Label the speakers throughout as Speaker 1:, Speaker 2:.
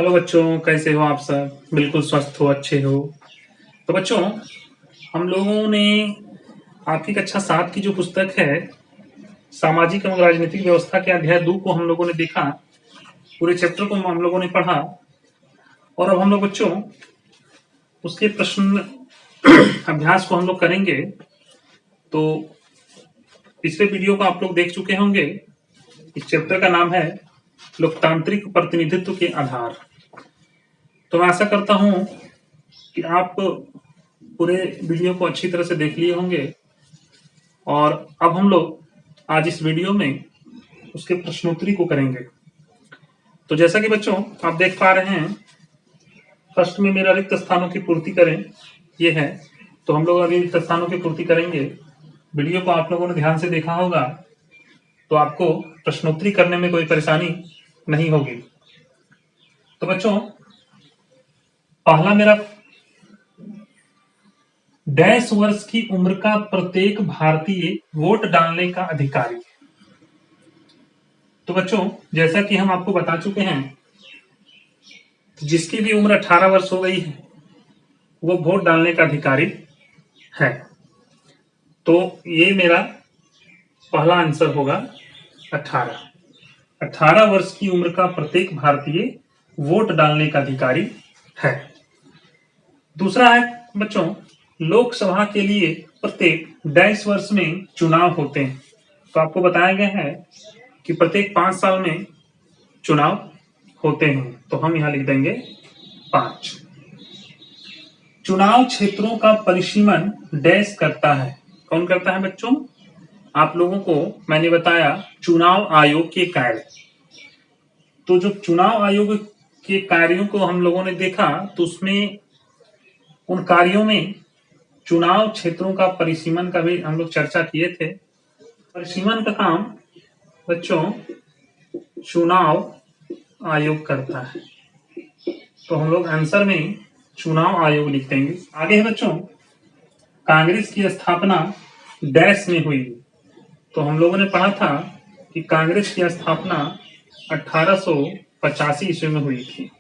Speaker 1: Hello बच्चों, कैसे हो आप सब? बिल्कुल स्वस्थ हो, अच्छे हो। तो बच्चों, हम लोगों ने आपकी कक्षा 7 की जो पुस्तक है सामाजिक एवं राजनीतिक व्यवस्था के अध्याय 2 को हम लोगों ने देखा। पूरे चैप्टर को हम लोगों ने पढ़ा और अब हम लोग बच्चों उसके प्रश्न अभ्यास को हम लोग करेंगे। तो पिछले वीडियो को आप लोग देख चुके होंगे। इस चैप्टर का नाम है लोकतांत्रिक प्रतिनिधित्व के आधार। तो मैं आशा करता हूं कि आप पूरे वीडियो को अच्छी तरह से देख लिए होंगे और अब हम लोग आज इस वीडियो में उसके प्रश्नोत्तरी को करेंगे। तो जैसा कि बच्चों आप देख पा रहे हैं, फर्स्ट में मेरा रिक्त स्थानों की पूर्ति करें ये है। तो हम लोग अभी रिक्त स्थानों की पूर्ति करेंगे। वीडियो को आप लोगों ने ध्यान से देखा होगा तो आपको प्रश्नोत्तरी करने में कोई परेशानी नहीं होगी। तो बच्चों, पहला मेरा डैश वर्ष की उम्र का प्रत्येक भारतीय वोट डालने का अधिकारी। तो बच्चों, जैसा कि हम आपको बता चुके हैं, जिसकी भी उम्र 18 वर्ष हो गई है वो वोट डालने का अधिकारी है। तो ये मेरा पहला आंसर होगा 18 वर्ष की उम्र का प्रत्येक भारतीय वोट डालने का अधिकारी है। दूसरा है बच्चों, लोकसभा के लिए प्रत्येक डैश वर्ष में चुनाव होते हैं। तो आपको बताया गया है कि प्रत्येक 5 साल में चुनाव होते हैं। तो हम यहां लिख देंगे 5। चुनाव क्षेत्रों का परिसीमन डैश करता है। कौन करता है बच्चों? आप लोगों को मैंने बताया चुनाव आयोग के कार्य। तो जो चुनाव आयोग के कार्यों को हम लोगों ने देखा तो उसमें उन कार्यों में चुनाव क्षेत्रों का परिसीमन का भी हम लोग चर्चा किए थे। परिसीमन का काम बच्चों चुनाव आयोग करता है। तो हम लोग आंसर में चुनाव आयोग लिख देंगे। आगे है बच्चों, कांग्रेस की स्थापना डैश में हुई। तो हम लोगों ने पढ़ा था कि कांग्रेस की स्थापना 1885 ईस्वी में हुई थी।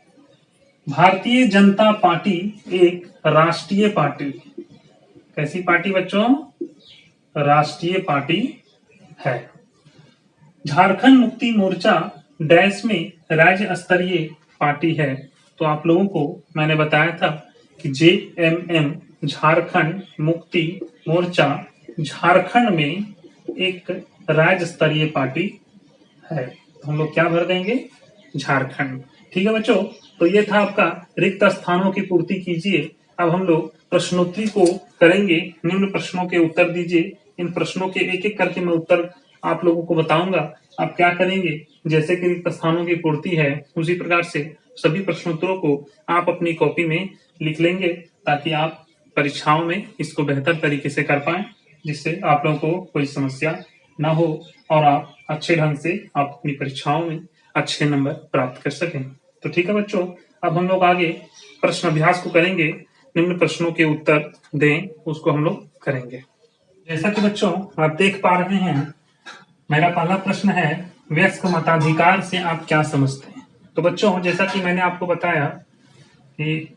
Speaker 1: भारतीय जनता पार्टी एक राष्ट्रीय पार्टी। कैसी पार्टी बच्चों? राष्ट्रीय पार्टी है। झारखंड मुक्ति मोर्चा डैश में राज्य स्तरीय पार्टी है। तो आप लोगों को मैंने बताया था कि JMM झारखंड मुक्ति मोर्चा झारखंड में एक राज्य स्तरीय पार्टी है। तो हम लोग क्या भर देंगे? झारखंड। ठीक है बच्चों, तो ये था आपका रिक्त स्थानों की पूर्ति कीजिए। अब हम लोग प्रश्नोत्तरी को करेंगे। निम्न प्रश्नों के उत्तर दीजिए। इन प्रश्नों के एक एक करके मैं उत्तर आप लोगों को बताऊंगा। आप क्या करेंगे, जैसे कि रिक्त स्थानों की पूर्ति है उसी प्रकार से सभी प्रश्नोत्तरों को आप अपनी कॉपी में लिख लेंगे ताकि आप परीक्षाओं में इसको बेहतर तरीके से कर पाए, जिससे आप लोगों को कोई समस्या ना हो और आप अच्छे ढंग से आप अपनी परीक्षाओं में अच्छे नंबर प्राप्त कर सकें। तो ठीक है बच्चों, अब हम लोग आगे प्रश्न अभ्यास को करेंगे। निम्न प्रश्नों के उत्तर दें, उसको हम लोग करेंगे। जैसा कि बच्चों आप देख पा रहे हैं, मेरा पहला प्रश्न है वयस्क मताधिकार से आप क्या समझते हैं? तो बच्चों, जैसा कि मैंने आपको बताया कि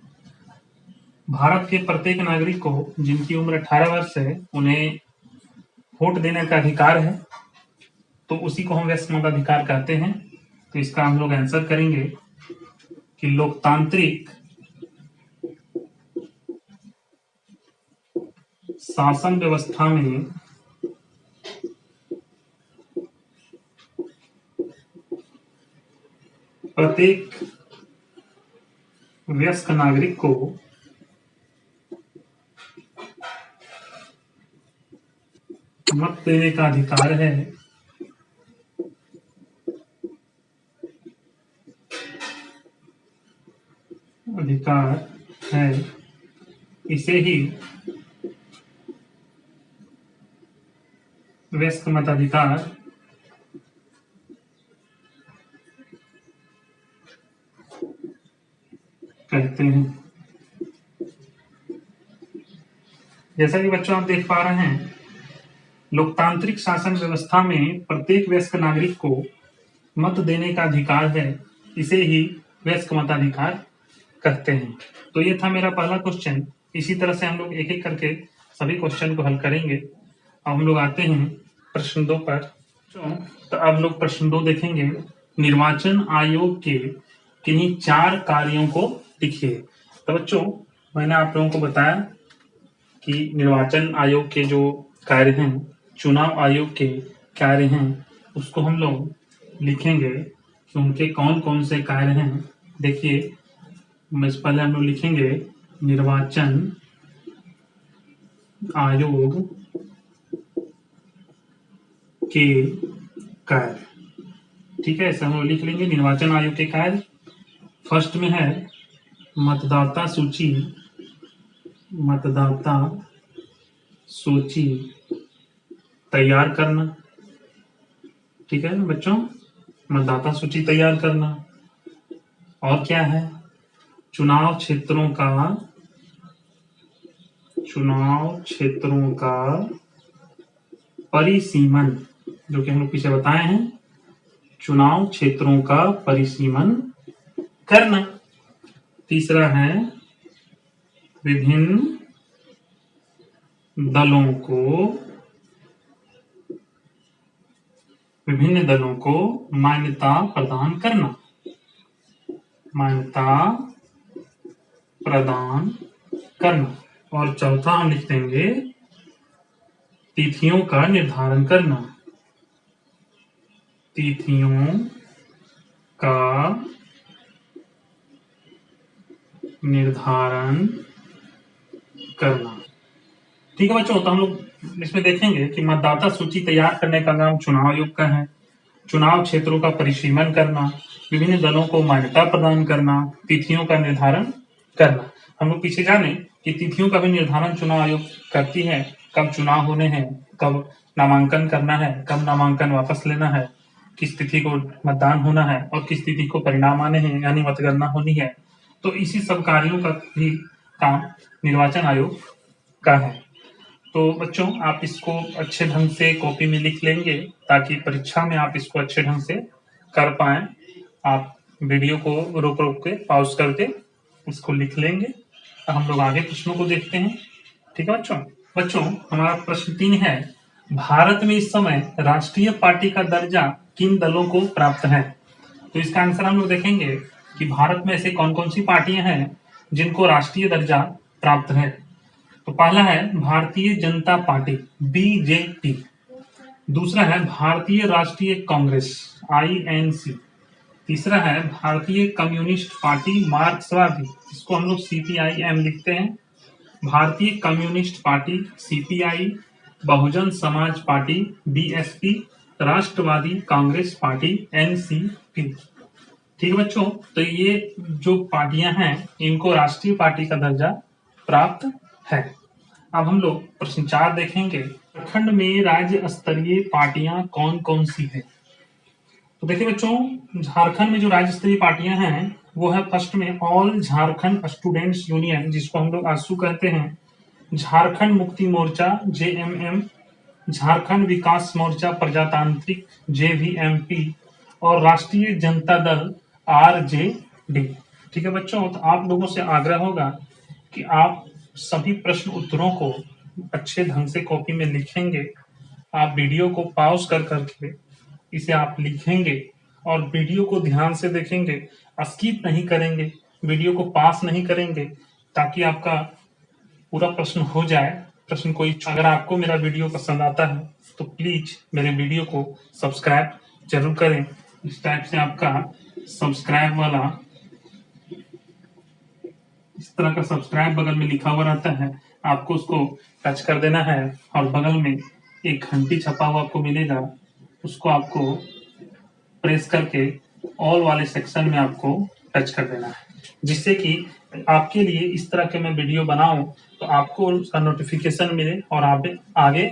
Speaker 1: भारत के प्रत्येक नागरिक को जिनकी उम्र 18 वर्ष है उन्हें वोट देने का अधिकार है। तो उसी को हम वयस्क मताधिकार कहते हैं। तो इसका हम लोग आंसर करेंगे कि लोकतांत्रिक शासन व्यवस्था में प्रत्येक वयस्क नागरिक को मत देने का अधिकार है। इसे ही वयस्क मताधिकार कहते हैं। जैसा कि बच्चों आप देख पा रहे हैं, लोकतांत्रिक शासन व्यवस्था में प्रत्येक वयस्क नागरिक को मत देने का अधिकार है। इसे ही वयस्क मताधिकार कहते हैं। तो ये था मेरा पहला क्वेश्चन। इसी तरह से हम लोग एक एक करके सभी क्वेश्चन को हल करेंगे। अब हम लोग आते हैं प्रश्न 2 पर। तो अब लोग प्रश्न 2 देखेंगे। निर्वाचन आयोग के किन्हीं 4 कार्यों को लिखिए। तो बच्चों, मैंने आप लोगों को बताया कि निर्वाचन आयोग के जो कार्य हैं, चुनाव आयोग के कार्य हैं, उसको हम लोग लिखेंगे कि उनके कौन कौन से कार्य हैं। देखिए, पहले हम लोग लिखेंगे निर्वाचन आयोग के कार्य। ठीक है, ऐसा हम लोग लिख लेंगे निर्वाचन आयोग के कार्य। फर्स्ट में है मतदाता सूची तैयार करना। ठीक है बच्चों, मतदाता सूची तैयार करना। और क्या है? चुनाव क्षेत्रों का परिसीमन, जो कि हम लोग पीछे बताए हैं, चुनाव क्षेत्रों का परिसीमन करना। तीसरा है विभिन्न दलों को मान्यता प्रदान करना। और चौथा हम लिख देंगे तिथियों का निर्धारण करना। ठीक है बच्चों, तो हम लोग इसमें देखेंगे कि मतदाता सूची तैयार करने का काम चुनाव आयोग का है, चुनाव क्षेत्रों का परिसीमन करना, विभिन्न दलों को मान्यता प्रदान करना, तिथियों का निर्धारण करना। हम लोग पीछे जाने कि तिथियों का भी निर्धारण चुनाव आयोग करती है, कब चुनाव होने हैं, कब नामांकन करना है, कब नामांकन वापस लेना है, किस तिथि को मतदान होना है और किस तिथि को परिणाम आने हैं, यानी मतगणना होनी है। तो इसी सब कार्यों का भी काम निर्वाचन आयोग का है। तो बच्चों, आप इसको अच्छे ढंग से कॉपी में लिख लेंगे ताकि परीक्षा में आप इसको अच्छे ढंग से कर पाए। आप वीडियो को रोक के पॉज करके इसको लिख लेंगे। तो हम लोग आगे प्रश्नों को देखते हैं। ठीक है बच्चों, हमारा प्रश्न 3 है, भारत में इस समय राष्ट्रीय पार्टी का दर्जा किन दलों को प्राप्त है? तो इसका आंसर हम लोग देखेंगे कि भारत में ऐसे कौन कौन सी पार्टियां हैं जिनको राष्ट्रीय दर्जा प्राप्त है। तो पहला है भारतीय जनता पार्टी बीजेपी, दूसरा है भारतीय राष्ट्रीय कांग्रेस INC, तीसरा है भारतीय कम्युनिस्ट पार्टी मार्क्सवादी, जिसको हम लोग CPIM लिखते हैं, भारतीय communist party CPI, Bahujan Samaj party BSP, राष्ट्रवादी कांग्रेस पार्टी NCP। ठीक है बच्चों, तो ये जो पार्टियां हैं इनको राष्ट्रीय पार्टी का दर्जा प्राप्त है। अब हम लोग प्रश्न 4 देखेंगे। झारखंड में राज्य स्तरीय पार्टियां कौन कौन सी है? तो देखिए बच्चों, झारखंड में जो राज्य स्तरीय पार्टियां हैं वो है फर्स्ट में ऑल झारखंड स्टूडेंट्स यूनियन, जिसको हम लोग आसू कहते हैं, झारखंड मुक्ति मोर्चा JMM, झारखंड विकास मोर्चा प्रजातांत्रिक JVMP और राष्ट्रीय जनता दल RJD। ठीक है बच्चों, तो आप लोगों से आग्रह होगा कि आप सभी प्रश्न उत्तरों को अच्छे ढंग से कॉपी में लिखेंगे। आप वीडियो को पॉज कर करके इसे आप लिखेंगे और वीडियो को ध्यान से देखेंगे, स्किप नहीं करेंगे, वीडियो को पास नहीं करेंगे, ताकि आपका पूरा प्रश्न हो जाए। प्रश्न कोई, अगर आपको मेरा वीडियो पसंद आता है तो प्लीज मेरे वीडियो को सब्सक्राइब जरूर करें। इस टाइप से आपका सब्सक्राइब वाला, इस तरह का सब्सक्राइब बगल में लिखा हुआ रहता है, आपको उसको टच कर देना है और बगल में एक घंटी छपा हुआ आपको मिलेगा, उसको आपको प्रेस करके ऑल वाले सेक्शन में आपको टच कर देना है, जिससे कि आपके लिए इस तरह के मैं वीडियो बनाऊं तो आपको उसका नोटिफिकेशन मिले और आप आगे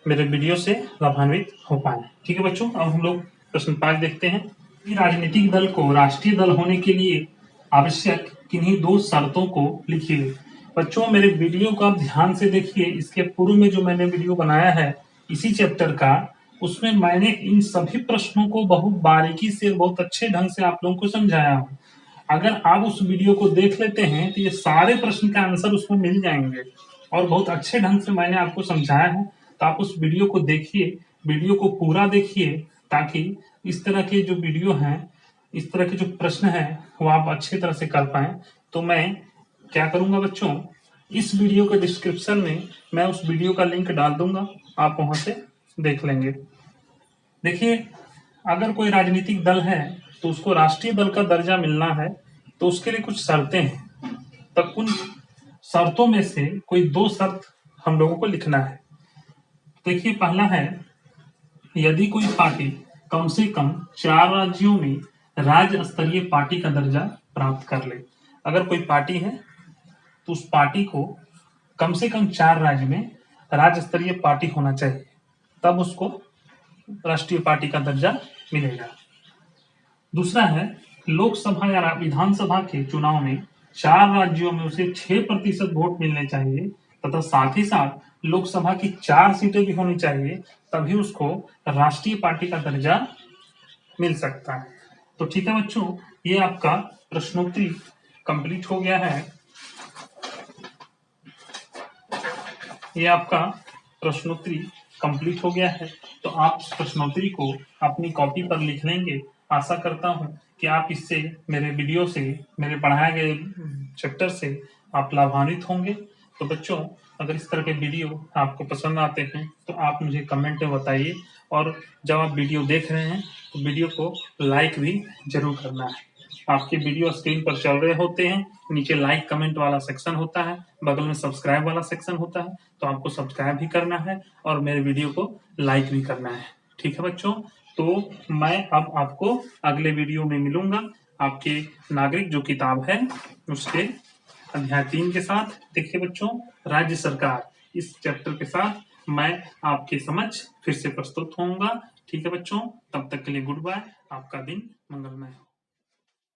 Speaker 1: मेरे वीडियो से लाभान्वित हो पाए। ठीक है बच्चों, अब हम लोग प्रश्न 5 देखते हैं। राजनीतिक दल को राष्ट्रीय दल होने के लिए आवश्यक किन्हीं 2 शर्तों को लिखिए। बच्चों, मेरे वीडियो को आप ध्यान से देखिए। इसके पूर्व में जो मैंने वीडियो बनाया है इसी चैप्टर का, उसमें मैंने इन सभी प्रश्नों को बहुत बारीकी से, बहुत अच्छे ढंग से आप लोगों को समझाया हूँ। अगर आप उस वीडियो को देख लेते हैं तो ये सारे प्रश्न के आंसर उसमें मिल जाएंगे और बहुत अच्छे ढंग से मैंने आपको समझाया है। तो आप उस वीडियो को देखिए, वीडियो को पूरा देखिए, ताकि इस तरह के जो वीडियो हैं, इस तरह के जो प्रश्न हैं वो आप अच्छी तरह से कर पाए। तो मैं क्या करूंगा बच्चों, इस वीडियो के डिस्क्रिप्शन में मैं उस वीडियो का लिंक डाल दूंगा, आप वहां से देख लेंगे। देखिए, अगर कोई राजनीतिक दल है तो उसको राष्ट्रीय दल का दर्जा मिलना है, तो उसके लिए कुछ शर्तें हैं। तब उन शर्तों में से कोई 2 शर्त हम लोगों को लिखना है। देखिए, पहला है, यदि कोई पार्टी कम से कम 4 राज्यों में राज्य स्तरीय पार्टी का दर्जा प्राप्त कर ले। अगर कोई पार्टी है तो उस पार्टी को कम से कम 4 राज्य में राज्य स्तरीय पार्टी होना चाहिए, तब उसको राष्ट्रीय पार्टी का दर्जा मिलेगा। दूसरा है, लोकसभा या विधानसभा के चुनाव में 4 राज्यों में उसे 6% वोट मिलने चाहिए तथा साथ ही साथ लोकसभा की 4 सीटें भी होनी चाहिए, तभी उसको राष्ट्रीय पार्टी का दर्जा मिल सकता है। तो ठीक है बच्चों, ये आपका प्रश्नोत्तरी कंप्लीट हो गया है। ये आपका प्रश्नोत्तरी कंप्लीट हो गया है। तो आप इस प्रश्नोत्तरी को अपनी कॉपी पर लिख लेंगे। आशा करता हूं कि आप इससे, मेरे वीडियो से, मेरे पढ़ाए गए चैप्टर से आप लाभान्वित होंगे। तो बच्चों, अगर इस तरह के वीडियो आपको पसंद आते हैं तो आप मुझे कमेंट में बताइए, और जब आप वीडियो देख रहे हैं तो वीडियो को लाइक भी जरूर करना है। आपके वीडियो स्क्रीन पर चल रहे होते हैं, नीचे लाइक कमेंट वाला सेक्शन होता है, बगल में सब्सक्राइब वाला सेक्शन होता है, तो आपको सब्सक्राइब भी करना है और मेरे वीडियो को लाइक भी करना है। ठीक है बच्चों, तो मैं अब आपको अगले वीडियो में मिलूंगा, आपके नागरिक जो किताब है उसके अध्याय 3 के साथ। देखिए बच्चों, राज्य सरकार, इस चैप्टर के साथ मैं आपके समक्ष फिर से प्रस्तुत होऊंगा। ठीक है बच्चों, तब तक के लिए गुड बाय। आपका दिन मंगलमय हो।